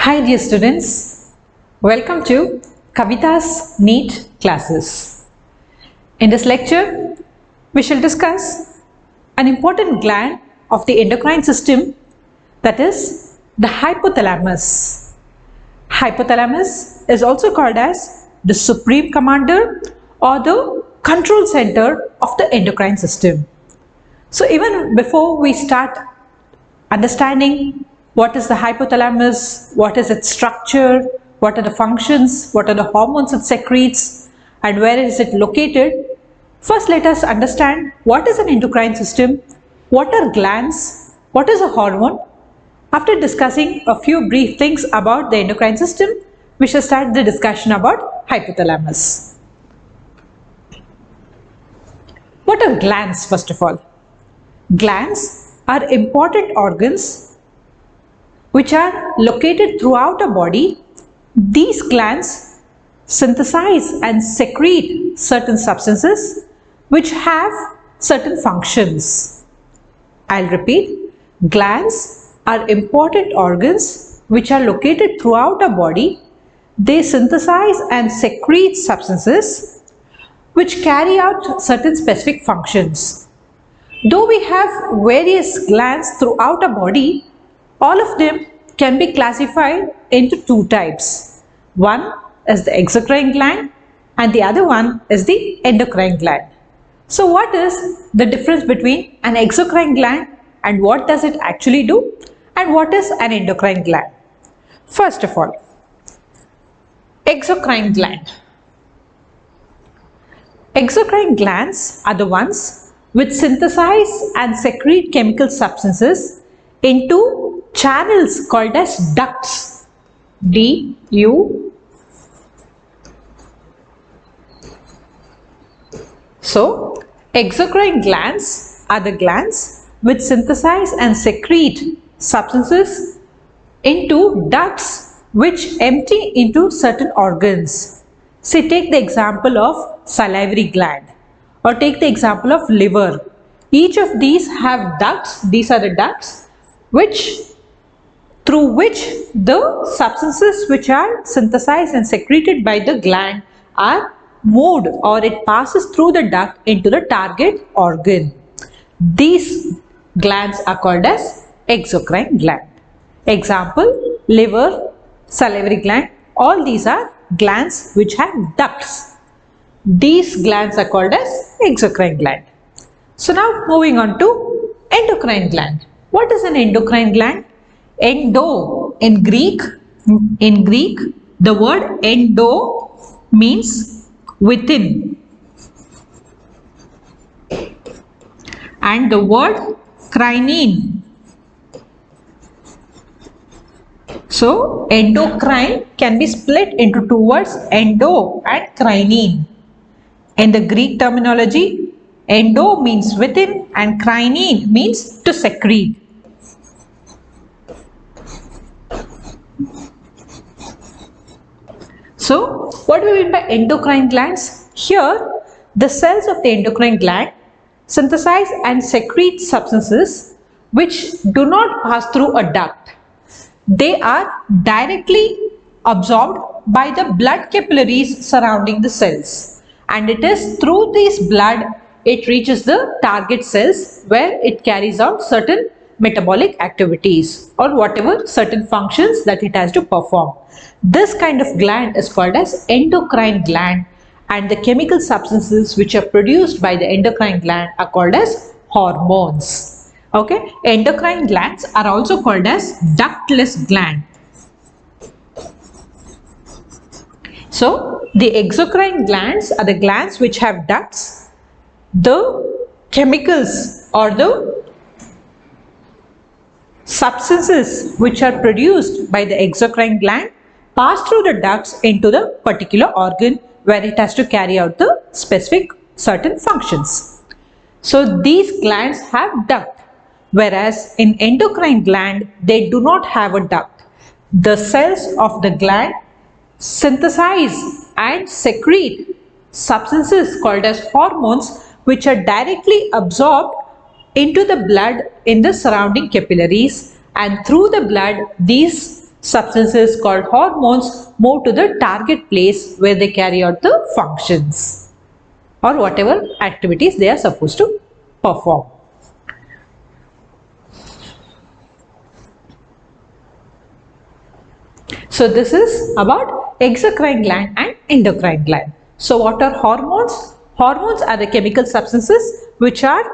Hi dear students, welcome to Kavita's Neet classes. In this lecture, we shall discuss an important gland of the endocrine system, that is the hypothalamus. Hypothalamus is also called as the supreme commander or the control center of the endocrine system. So even before we start understanding what is the hypothalamus, what is its structure, what are the functions, what are the hormones it secretes, and where is it located, first let us understand what is an endocrine system, what are glands, what is a hormone. After discussing a few brief things about the endocrine system, we shall start the discussion about hypothalamus. What are glands first of all? Glands are important organs which are located throughout a body. These glands synthesize and secrete certain substances which have certain functions. I'll repeat, glands are important organs which are located throughout a body. They synthesize and secrete substances which carry out certain specific functions. Though we have various glands throughout a body, all of them can be classified into two types. One is the exocrine gland and the other one is the endocrine gland. So what is the difference between an exocrine gland and what does it actually do, and what is an endocrine gland? First of all, exocrine gland. Exocrine glands are the ones which synthesize and secrete chemical substances into channels called as ducts. D-U. So, exocrine glands are the glands which synthesize and secrete substances into ducts which empty into certain organs. Say, take the example of salivary gland or take the example of liver. Each of these have ducts. These are the ducts through which the substances which are synthesized and secreted by the gland are moved, or it passes through the duct into the target organ. These glands are called as exocrine gland. Example, liver, salivary gland, all these are glands which have ducts. These glands are called as exocrine gland. So now moving on to endocrine gland. What is an endocrine gland? Endo in Greek, the word endo means within, and the word crinin. So endocrine can be split into two words, endo and crinin. In the Greek terminology, endo means within and crinin means to secrete. So, what do we mean by endocrine glands? Here, the cells of the endocrine gland synthesize and secrete substances which do not pass through a duct. They are directly absorbed by the blood capillaries surrounding the cells, and it is through this blood it reaches the target cells where it carries out certain metabolic activities or whatever certain functions that it has to perform. This kind of gland is called as endocrine gland, and the chemical substances which are produced by the endocrine gland are called as hormones. Okay, endocrine glands are also called as ductless gland. So the exocrine glands are the glands which have ducts. The chemicals or the substances which are produced by the exocrine gland pass through the ducts into the particular organ where it has to carry out the specific certain functions. So these glands have duct, whereas in endocrine gland they do not have a duct. The cells of the gland synthesize and secrete substances called as hormones which are directly absorbed into the blood in the surrounding capillaries, and through the blood these substances called hormones move to the target place where they carry out the functions or whatever activities they are supposed to perform. So this is about exocrine gland and endocrine gland. So what are hormones? Hormones are the chemical substances which are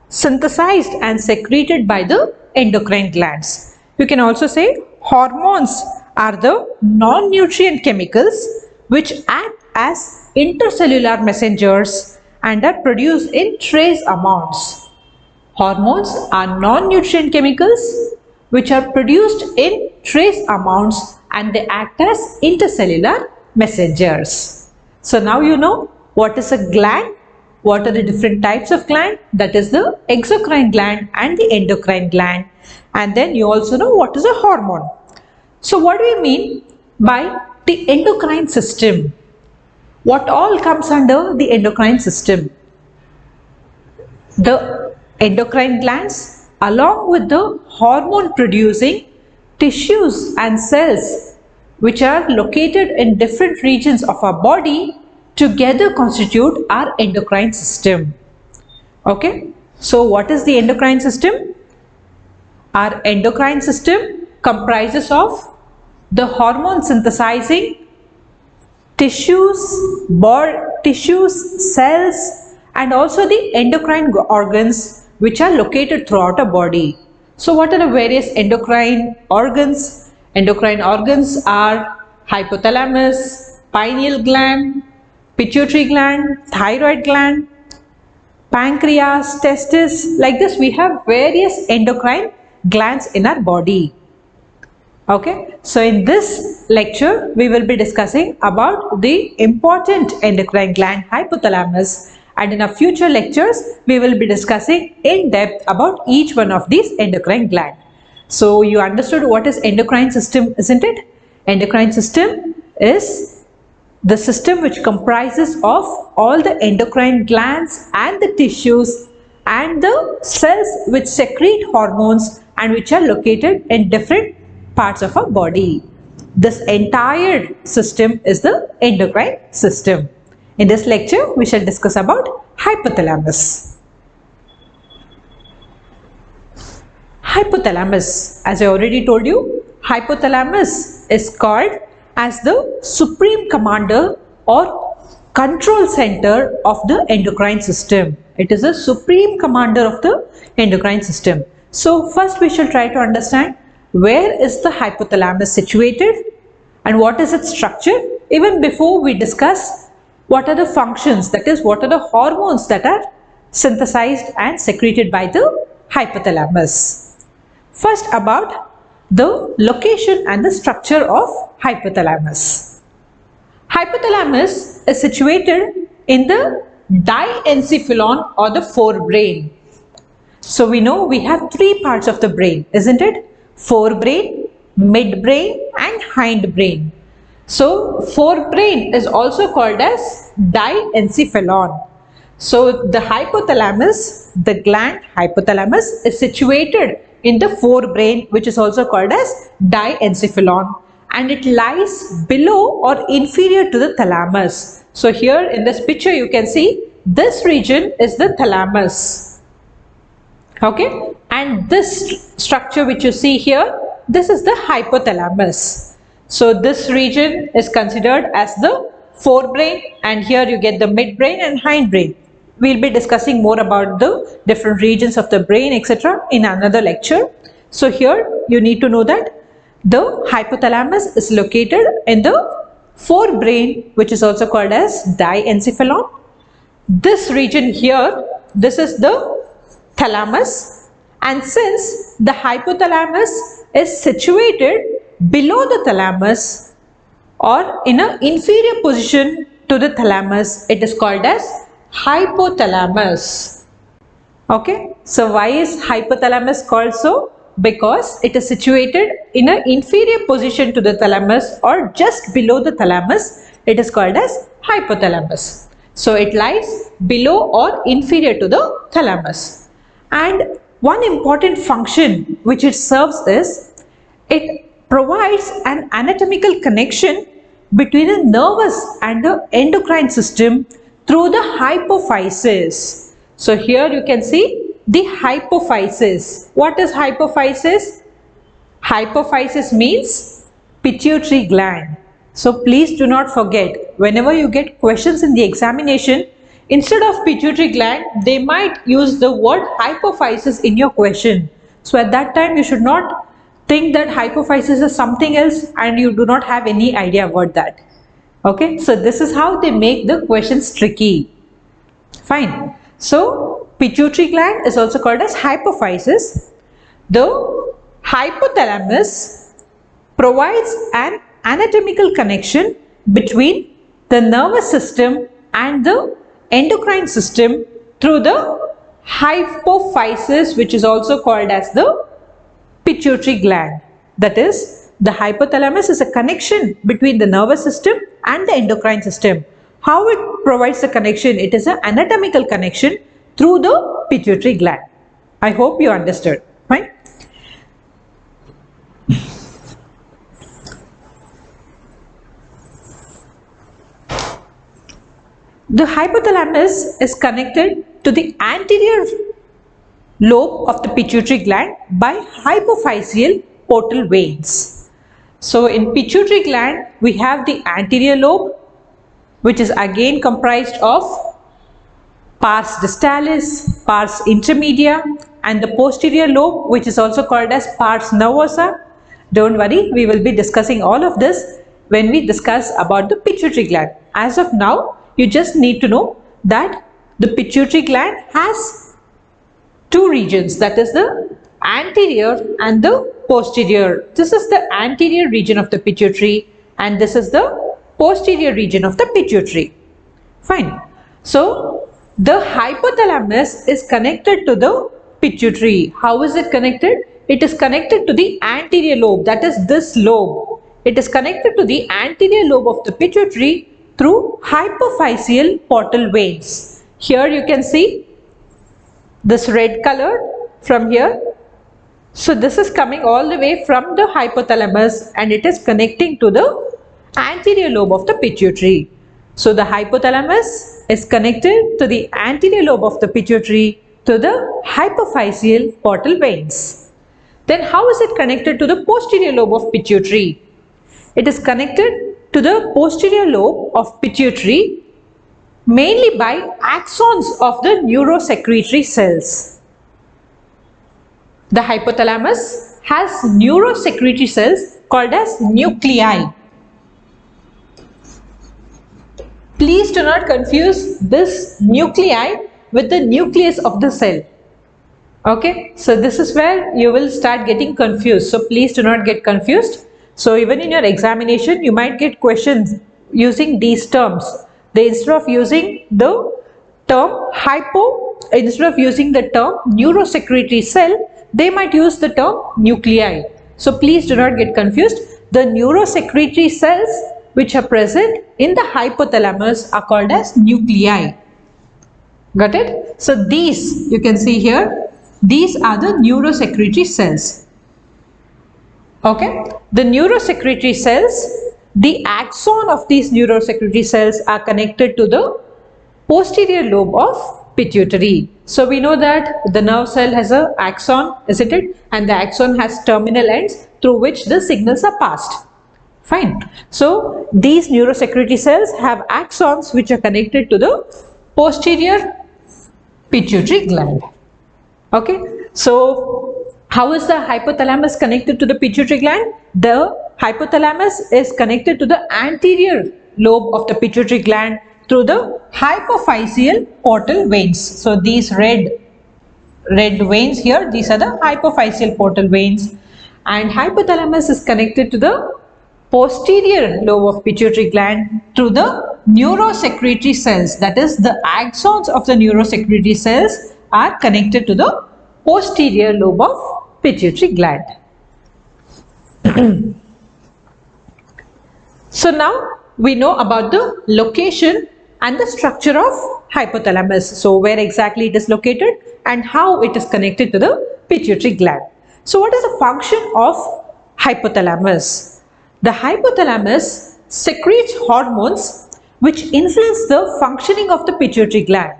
synthesized and secreted by the endocrine glands. You can also say hormones are the non-nutrient chemicals which act as intercellular messengers and are produced in trace amounts. Hormones are non-nutrient chemicals which are produced in trace amounts and they act as intercellular messengers. So now you know what is a gland, what are the different types of gland, that is the exocrine gland and the endocrine gland, and then you also know what is a hormone. So what do we mean by the endocrine system? What all comes under the endocrine system? The endocrine glands along with the hormone producing tissues and cells which are located in different regions of our body together constitute our endocrine system. Okay, so what is the endocrine system? Our endocrine system comprises of the hormone synthesizing tissues, cells, and also the endocrine organs which are located throughout a body. So what are the various endocrine organs? Endocrine organs are hypothalamus, pineal gland, pituitary gland, thyroid gland, pancreas, testis. Like this we have various endocrine glands in our body. Okay, so in this lecture we will be discussing about the important endocrine gland hypothalamus, and in our future lectures we will be discussing in depth about each one of these endocrine gland. So you understood what is endocrine system, isn't it? Endocrine system is the system which comprises of all the endocrine glands and the tissues and the cells which secrete hormones and which are located in different parts of our body. This entire system is the endocrine system. In this lecture, we shall discuss about hypothalamus. Hypothalamus, as I already told you, hypothalamus is called as the supreme commander or control center of the endocrine system. It is a supreme commander of the endocrine system. So first we shall try to understand where is the hypothalamus situated and what is its structure, even before we discuss what are the functions, that is what are the hormones that are synthesized and secreted by the hypothalamus. First about the location and the structure of hypothalamus. Hypothalamus is situated in the diencephalon or the forebrain. So we know we have three parts of the brain, isn't it? Forebrain, midbrain and hindbrain. So forebrain is also called as diencephalon. So the hypothalamus, the gland hypothalamus, is situated in the forebrain, which is also called as diencephalon, and it lies below or inferior to the thalamus. So here in this picture you can see this region is the thalamus. Okay, and this structure which you see here, this is the hypothalamus. So this region is considered as the forebrain, and here you get the midbrain and hindbrain. We'll be discussing more about the different regions of the brain, etc. in another lecture. So here you need to know that the hypothalamus is located in the forebrain, which is also called as diencephalon. This region here, this is the thalamus, and since the hypothalamus is situated below the thalamus or in an inferior position to the thalamus, it is called as hypothalamus. Okay, so why is hypothalamus called so? Because it is situated in an inferior position to the thalamus or just below the thalamus, it is called as hypothalamus. So it lies below or inferior to the thalamus. And one important function which it serves is, it provides an anatomical connection between the nervous and the endocrine system through the hypophysis. So here you can see the hypophysis. What is hypophysis? Hypophysis means pituitary gland. So please do not forget, whenever you get questions in the examination, instead of pituitary gland, they might use the word hypophysis in your question. So at that time, you should not think that hypophysis is something else and you do not have any idea about that. Okay, so this is how they make the questions tricky. Fine. So pituitary gland is also called as hypophysis. The hypothalamus provides an anatomical connection between the nervous system and the endocrine system through the hypophysis, which is also called as the pituitary gland. That is, the hypothalamus is a connection between the nervous system and the endocrine system. How it provides the connection? It is an anatomical connection through the pituitary gland. I hope you understood. Fine. The hypothalamus is connected to the anterior lobe of the pituitary gland by hypophyseal portal veins. So in pituitary gland, we have the anterior lobe, which is again comprised of pars distalis, pars intermedia, and the posterior lobe, which is also called as pars nervosa. Don't worry, we will be discussing all of this when we discuss about the pituitary gland. As of now, you just need to know that the pituitary gland has two regions, that is the anterior and the posterior. This is the anterior region of the pituitary and this is the posterior region of the pituitary. Fine. So the hypothalamus is connected to the pituitary. How is it connected? It is connected to the anterior lobe, that is this lobe. It is connected to the anterior lobe of the pituitary through hypophyseal portal veins. Here you can see this red color from here. So this is coming all the way from the hypothalamus and it is connecting to the anterior lobe of the pituitary. So the hypothalamus is connected to the anterior lobe of the pituitary to the hypophyseal portal veins. Then how is it connected to the posterior lobe of pituitary? It is connected to the posterior lobe of pituitary mainly by axons of the neurosecretory cells. The hypothalamus has neurosecretory cells called as nuclei. Please do not confuse this nuclei with the nucleus of the cell. Okay, so this is where you will start getting confused. So please do not get confused. So even in your examination, you might get questions using these terms. Instead of using the term instead of using the term neurosecretory cell, they might use the term nuclei. So please do not get confused. The neurosecretory cells which are present in the hypothalamus are called as nuclei. Got it? So these you can see here, these are the neurosecretory cells. Okay, the neurosecretory cells, the axon of these neurosecretory cells are connected to the posterior lobe of pituitary. So we know that the nerve cell has an axon, isn't it? And the axon has terminal ends through which the signals are passed. Fine. So these neurosecretory cells have axons which are connected to the posterior pituitary gland. Okay. So how is the hypothalamus connected to the pituitary gland? The hypothalamus is connected to the anterior lobe of the pituitary gland through the hypophyseal portal veins. So these red veins here, these are the hypophyseal portal veins, and hypothalamus is connected to the posterior lobe of pituitary gland through the neurosecretory cells. That is, the axons of the neurosecretory cells are connected to the posterior lobe of pituitary gland. So now we know about the location and the structure of hypothalamus. So where exactly it is located and how it is connected to the pituitary gland. So what is the function of hypothalamus. The hypothalamus secretes hormones which influence the functioning of the pituitary gland.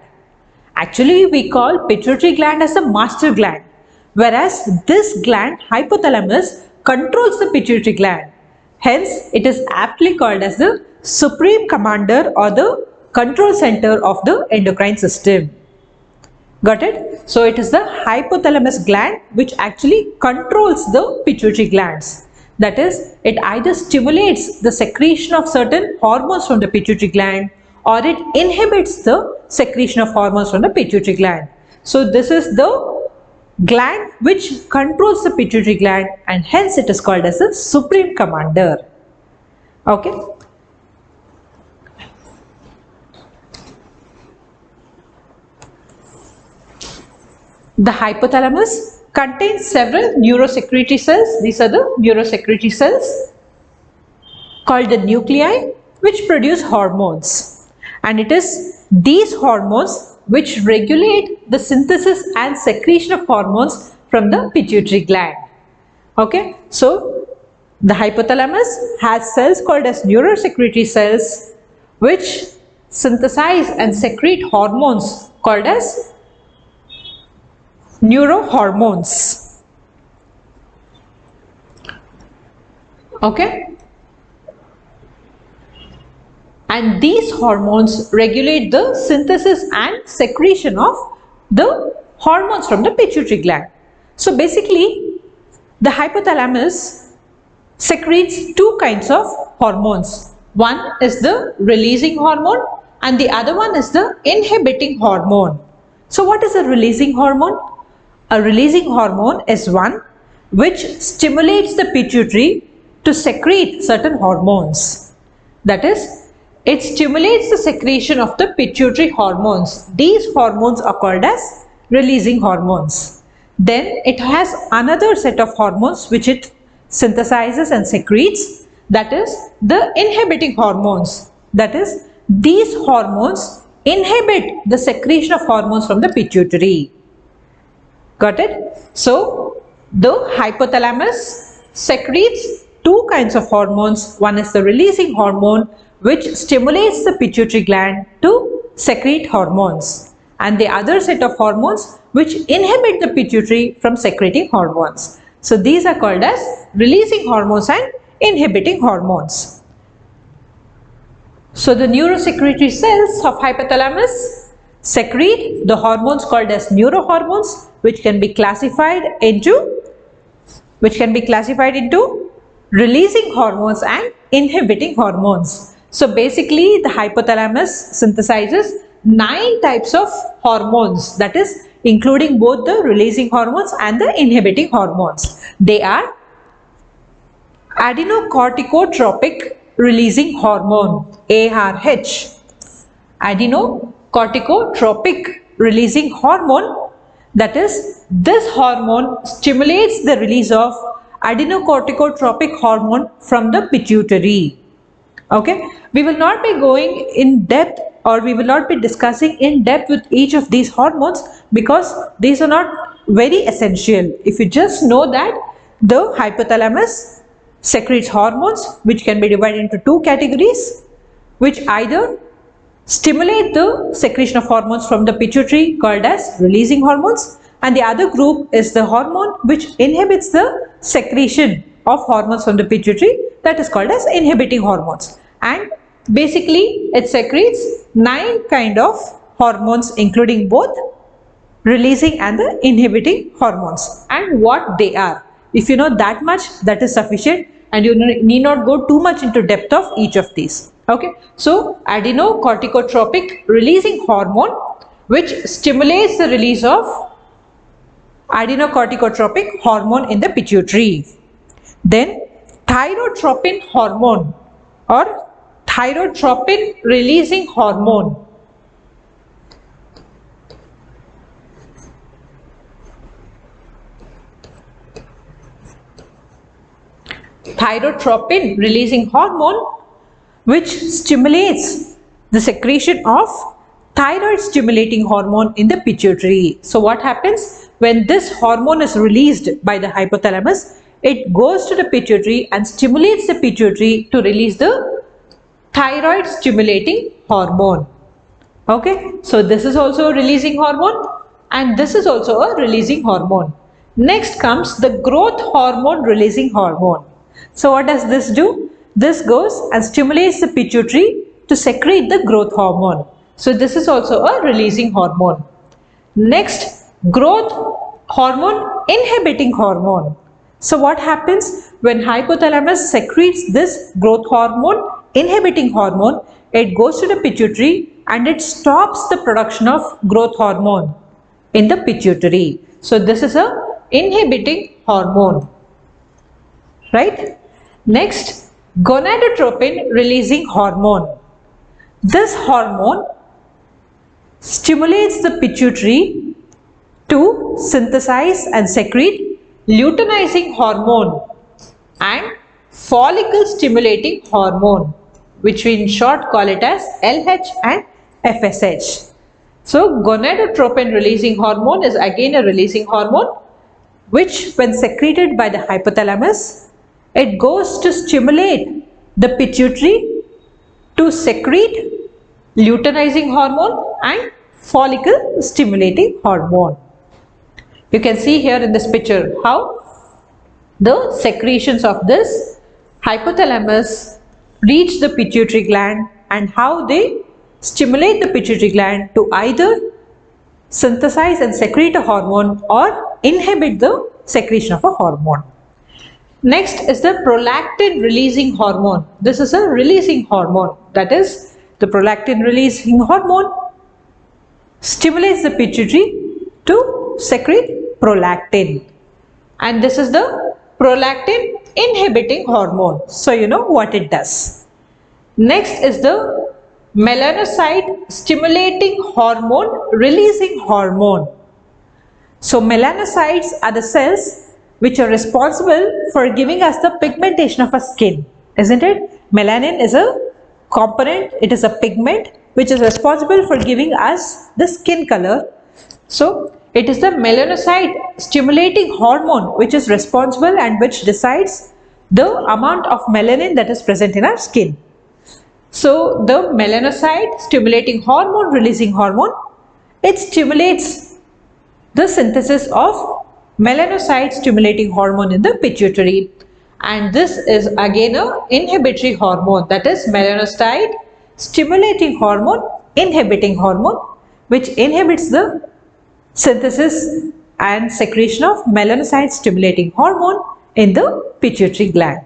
Actually, we call pituitary gland as a master gland, whereas this gland, hypothalamus, controls the pituitary gland. Hence, it is aptly called as the supreme commander or the control center of the endocrine system. Got it? So, it is the hypothalamus gland which actually controls the pituitary glands. That is, it either stimulates the secretion of certain hormones from the pituitary gland or it inhibits the secretion of hormones from the pituitary gland. So, this is the gland which controls the pituitary gland and hence it is called as the supreme commander. Okay. The hypothalamus contains several neurosecretory cells. These are the neurosecretory cells called the nuclei which produce hormones. And it is these hormones which regulate the synthesis and secretion of hormones from the pituitary gland. Okay. So, the hypothalamus has cells called as neurosecretory cells which synthesize and secrete hormones called as neurohormones. Okay. And these hormones regulate the synthesis and secretion of the hormones from the pituitary gland. So basically, the hypothalamus secretes two kinds of hormones. One is the releasing hormone and the other one is the inhibiting hormone. So what is a releasing hormone? A releasing hormone is one which stimulates the pituitary to secrete certain hormones. That is, it stimulates the secretion of the pituitary hormones. These hormones are called as releasing hormones. Then it has another set of hormones which it synthesizes and secretes, that is the inhibiting hormones. That is, these hormones inhibit the secretion of hormones from the pituitary. Got it? So, the hypothalamus secretes two kinds of hormones. One is the releasing hormone which stimulates the pituitary gland to secrete hormones, and the other set of hormones which inhibit the pituitary from secreting hormones. So, these are called as releasing hormones and inhibiting hormones. So, the neurosecretory cells of hypothalamus secrete the hormones called as neurohormones which can be classified into releasing hormones and inhibiting hormones. So basically the hypothalamus synthesizes 9 types of hormones, that is including both the releasing hormones and the inhibiting hormones. They are adenocorticotropic releasing hormone, ARH, adenocorticotropic releasing hormone, that is, this hormone stimulates the release of adenocorticotropic hormone from the pituitary. Okay, we will not be going in depth or we will not be discussing in depth with each of these hormones because these are not very essential. If you just know that the hypothalamus secretes hormones which can be divided into two categories, which either stimulate the secretion of hormones from the pituitary called as releasing hormones, and the other group is the hormone which inhibits the secretion of hormones from the pituitary, that is called as inhibiting hormones. And basically it secretes 9 kind of hormones including both releasing and the inhibiting hormones, and what they are. If you know that much, that is sufficient and you need not go too much into depth of each of these. Okay, so adenocorticotropic releasing hormone which stimulates the release of adenocorticotropic hormone in the pituitary. Then thyrotropin hormone or thyrotropin releasing hormone. Thyrotropin releasing hormone which stimulates the secretion of thyroid stimulating hormone in the pituitary. So what happens when this hormone is released by the hypothalamus? it goes to the pituitary and stimulates the pituitary to release the thyroid stimulating hormone. Okay, so this is also a releasing hormone and this is also a releasing hormone. Next comes the growth hormone releasing hormone. So what does this do? This goes and stimulates the pituitary to secrete the growth hormone. So this is also a releasing hormone. Next, growth hormone inhibiting hormone. So what happens when hypothalamus secretes this growth hormone inhibiting hormone? It goes to the pituitary and it stops the production of growth hormone in the pituitary. So this is a inhibiting hormone, right? Next, gonadotropin releasing hormone. This hormone stimulates the pituitary to synthesize and secrete luteinizing hormone and follicle stimulating hormone, which we in short call it as LH and FSH. So gonadotropin releasing hormone is again a releasing hormone which when secreted by the hypothalamus, it goes to stimulate the pituitary to secrete luteinizing hormone and follicle stimulating hormone. You can see here in this picture how the secretions of this hypothalamus reach the pituitary gland and how they stimulate the pituitary gland to either synthesize and secrete a hormone or inhibit the secretion of a hormone. Next is the prolactin releasing hormone. This is a releasing hormone, that is the prolactin releasing hormone stimulates the pituitary to secrete prolactin, and this is the prolactin inhibiting hormone. So you know what it does. Next is the melanocyte stimulating hormone releasing hormone. So melanocytes are the cells which are responsible for giving us the pigmentation of our skin, isn't it? Melanin is a component, it is a pigment which is responsible for giving us the skin color. So it is the melanocyte stimulating hormone which is responsible and which decides the amount of melanin that is present in our skin. So the melanocyte stimulating hormone releasing hormone, it stimulates the synthesis of melanocyte stimulating hormone in the pituitary, and this is again a inhibitory hormone, that is melanocyte stimulating hormone inhibiting hormone, which inhibits the synthesis and secretion of melanocyte stimulating hormone in the pituitary gland.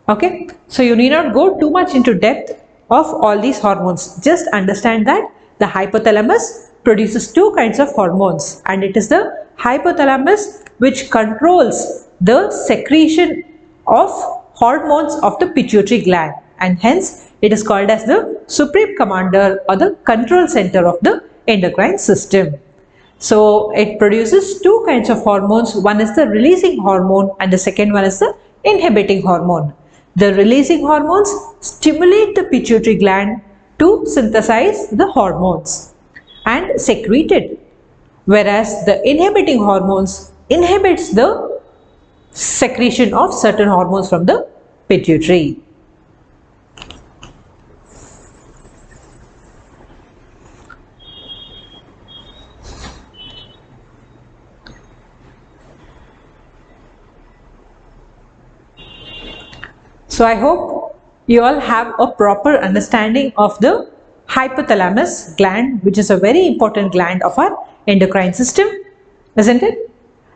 Okay, so you need not go too much into depth of all these hormones. Just understand that the hypothalamus produces two kinds of hormones, and it is the hypothalamus which controls the secretion of hormones of the pituitary gland, and hence it is called as the supreme commander or the control center of the endocrine system. So it produces two kinds of hormones. One is the releasing hormone and the second one is the inhibiting hormone. The releasing hormones stimulate the pituitary gland to synthesize the hormones and secrete it, whereas the inhibiting hormones inhibits the secretion of certain hormones from the pituitary. So I hope you all have a proper understanding of the hypothalamus gland, which is a very important gland of our endocrine system, isn't it?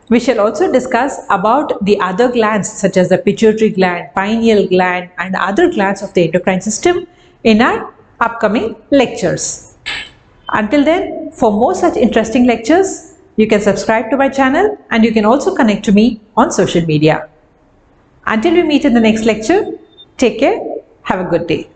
We shall also discuss about the other glands such as the pituitary gland, pineal gland and other glands of the endocrine system in our upcoming lectures. Until then, for more such interesting lectures, you can subscribe to my channel and you can also connect to me on social media. Until we meet in the next lecture, take care, have a good day.